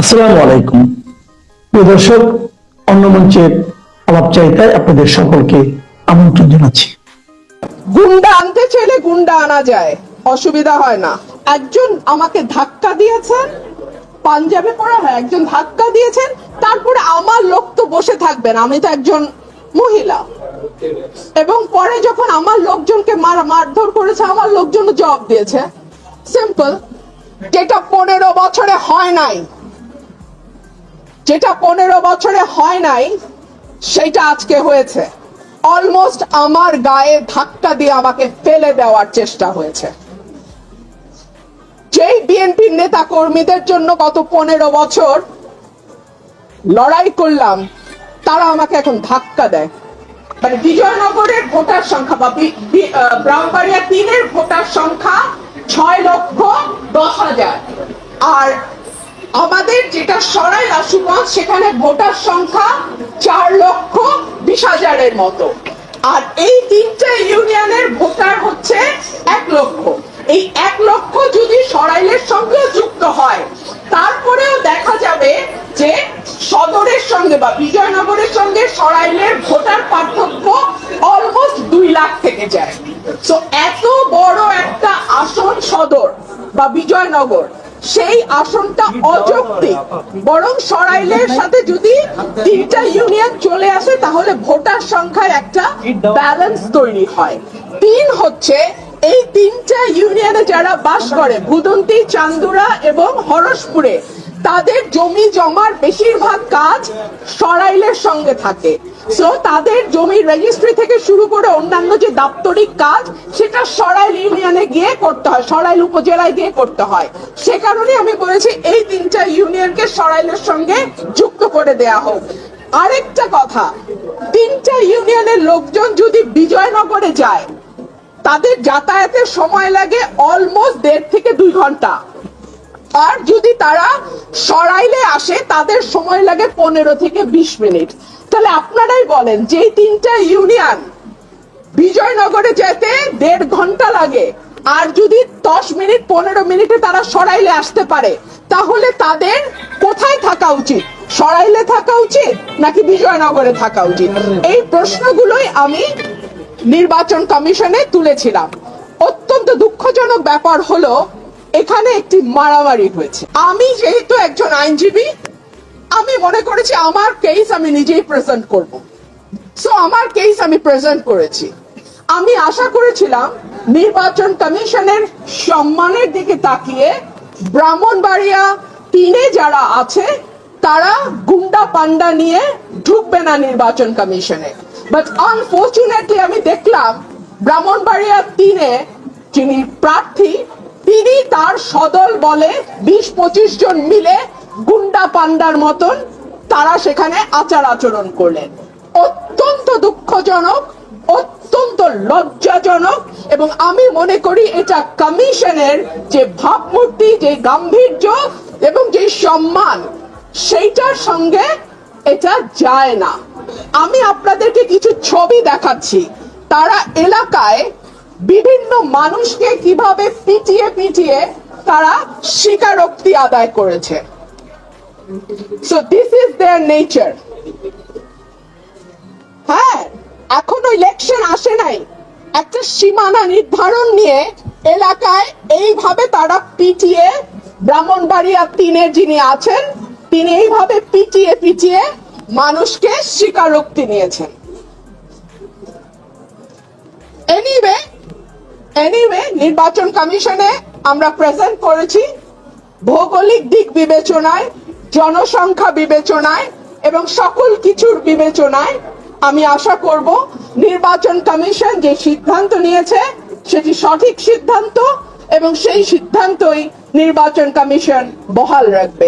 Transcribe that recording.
আসসালামু আলাইকুম প্রিয় দর্শক, অন্য মঞ্চের আলাপচারিতায় আপনাদের সকলকে আমন্ত্রণ জানাচ্ছি। গুন্ডা আনতে চাইলে গুন্ডা আনা যায়, অসুবিধা হয় না। একজন আমাকে ধাক্কা দিয়েছেন, পাঞ্জাবে পড়া হয়, একজন ধাক্কা দিয়েছেন, তারপরে আমার লোক তো বসে থাকবেন, আমি তো একজন মহিলা, এবং পরে যখন আমার লোকজনকে মারধর করেছে আমার লোকজন জবাব দিয়েছে। সিম্পল। যেটা 15 বছরে হয় নাই, যেটা 15 বছরে হয় নাই সেটা আজকে হয়েছে। অলমোস্ট আমার গায়ে ধাক্কা দিয়ে আমাকে ফেলে দেওয়ার চেষ্টা হয়েছে। যেই বিএনপির নেতা কর্মীদের জন্য গত 15 বছর লড়াই করলাম, তারা আমাকে এখন ধাক্কা দেয়। মানে বিজয়নগরের ভোটার সংখ্যা বা ব্রাহ্মণবাড়িয়া 3-এর ভোটার সংখ্যা 6,10,000, আর আমাদের যেটা সরাইল আশুগঞ্জ সেখানে ভোটার সংখ্যা 4,20,000-এর মতো, আর এই 3টে ইউনিয়নের ভোটার হচ্ছে 1 লক্ষ। এই 1 লক্ষ যদি সরাইলের সঙ্গে যুক্ত হয়, তারপরেও দেখা যাবে যে সদরের সঙ্গে বা বিজয়নগরের সঙ্গে সরাইলের ভোটার পার্থক্য অলমোস্ট 2 লাখ থেকে যায়। তো এত বড় একটা আসন সদর বা বিজয়নগর, সেই আসনটা অযৌক্তিক। বরং সরাইলের সাথে যদি 3টা ইউনিয়ন চলে আসে তাহলে ভোটার সংখ্যায় একটা ব্যালেন্স তৈরি হয়। 3 হচ্ছে এই 3টা ইউনিয়নে যারা বাস করে, ভুদন্তি, চান্দুরা এবং হরসপুরে, তাদের জমি জমার বেশিরভাগ কাজ সরাইলের সঙ্গে থাকে। সো তাদের জমির রেজিস্ট্রি থেকে শুরু করে অন্যান্য যে দাপ্তরিক কাজ, সেটা সরাইল ইউনিয়নে গিয়ে করতে হয়, সরাইল উপজেলায় গিয়ে করতে হয়। সে কারণে আমি বলেছি এই 3টা ইউনিয়নকে সরাইলের সঙ্গে যুক্ত করে দেয়া হোক। আরেকটা কথা, 3টা ইউনিয়নের লোকজন যদি বিজয়নগরে যায়, তাদের যাতায়াতের সময় লাগে অলমোস্ট 1.5 থেকে 2 ঘন্টা, আর যদি তারা সরাইলে আসে তাদের সময় লাগে 15 থেকে 20 মিনিট। তাহলে আপনারাই বলেন, যে 3টা ইউনিয়ন বিজয়নগরে যেতে 1.5 ঘন্টা লাগে, আর যদি 10 মিনিট 15 মিনিটে তারা সরাইলে আসতে পারে, তাহলে তাদের কোথায় থাকা উচিত? সরাইলে থাকা উচিত নাকি বিজয়নগরে থাকা উচিত? এই প্রশ্নগুলোই আমি নির্বাচন কমিশনে তুলেছিলাম। অত্যন্ত দুঃখজনক ব্যাপার হলো এখানে একটি মারামারি হয়েছে। আমি যেহেতু একজন আইনজীবী, আমি মনে করেছি আমার কেস আমি নিজেই প্রেজেন্ট করব। সো আমার কেস আমি প্রেজেন্ট করেছি। আমি আশা করেছিলাম নির্বাচন কমিশনের সম্মানের দিকে তাকিয়ে ব্রাহ্মণবাড়িয়া 3-এ যারা আছে তারা গুন্ডা পান্ডা নিয়ে ঢুকবে না নির্বাচন কমিশনে। বাট আনফরচুনেটলি আমি দেখলাম ব্রাহ্মণবাড়িয়া 3-এ যিনি প্রার্থী, তিনি তার সদল বলে 20-25 জন মিলে গুন্ডা পান্ডার মতন তারা সেখানে আচার আচরণ করলেন। অত্যন্ত দুঃখজনক, অত্যন্ত লজ্জাজনক, এবং আমি মনে করি এটা কমিশনের যে ভাবমূর্তি, যে গাম্ভীর্য এবং যে সম্মান, সেইটার সঙ্গে এটা যায় না। আমি আপনাদেরকে কিছু ছবি দেখাচ্ছি। তারা এলাকায় বিভিন্ন মানুষকে কিভাবে পিটিয়ে পিটিয়ে তারা স্বীকারোক্তি আদায় করেছে। So this is their nature. হ্যাঁ, এখনো ইলেকশন আসে নাই, একটা সীমানা নির্ধারণ নিয়ে এলাকায় এইভাবে তারা পিটিয়ে, ব্রাহ্মণবাড়িয়া 3-এর যিনি আছেন তিনি এইভাবে পিটিয়ে পিটিয়ে মানুষকে স্বীকারোক্তি নিয়েছেন। এনিওয়ে নির্বাচন কমিশনে আমরা প্রেজেন্ট করেছি। ভৌগোলিক দিক বিবেচনায়, জনসংখ্যা বিবেচনায় এবং সকল কিছুর বিবেচনায় আমি আশা করব নির্বাচন কমিশন যে সিদ্ধান্ত নিয়েছে সেটি সঠিক সিদ্ধান্ত, এবং সেই সিদ্ধান্তই নির্বাচন কমিশন বহাল রাখবে।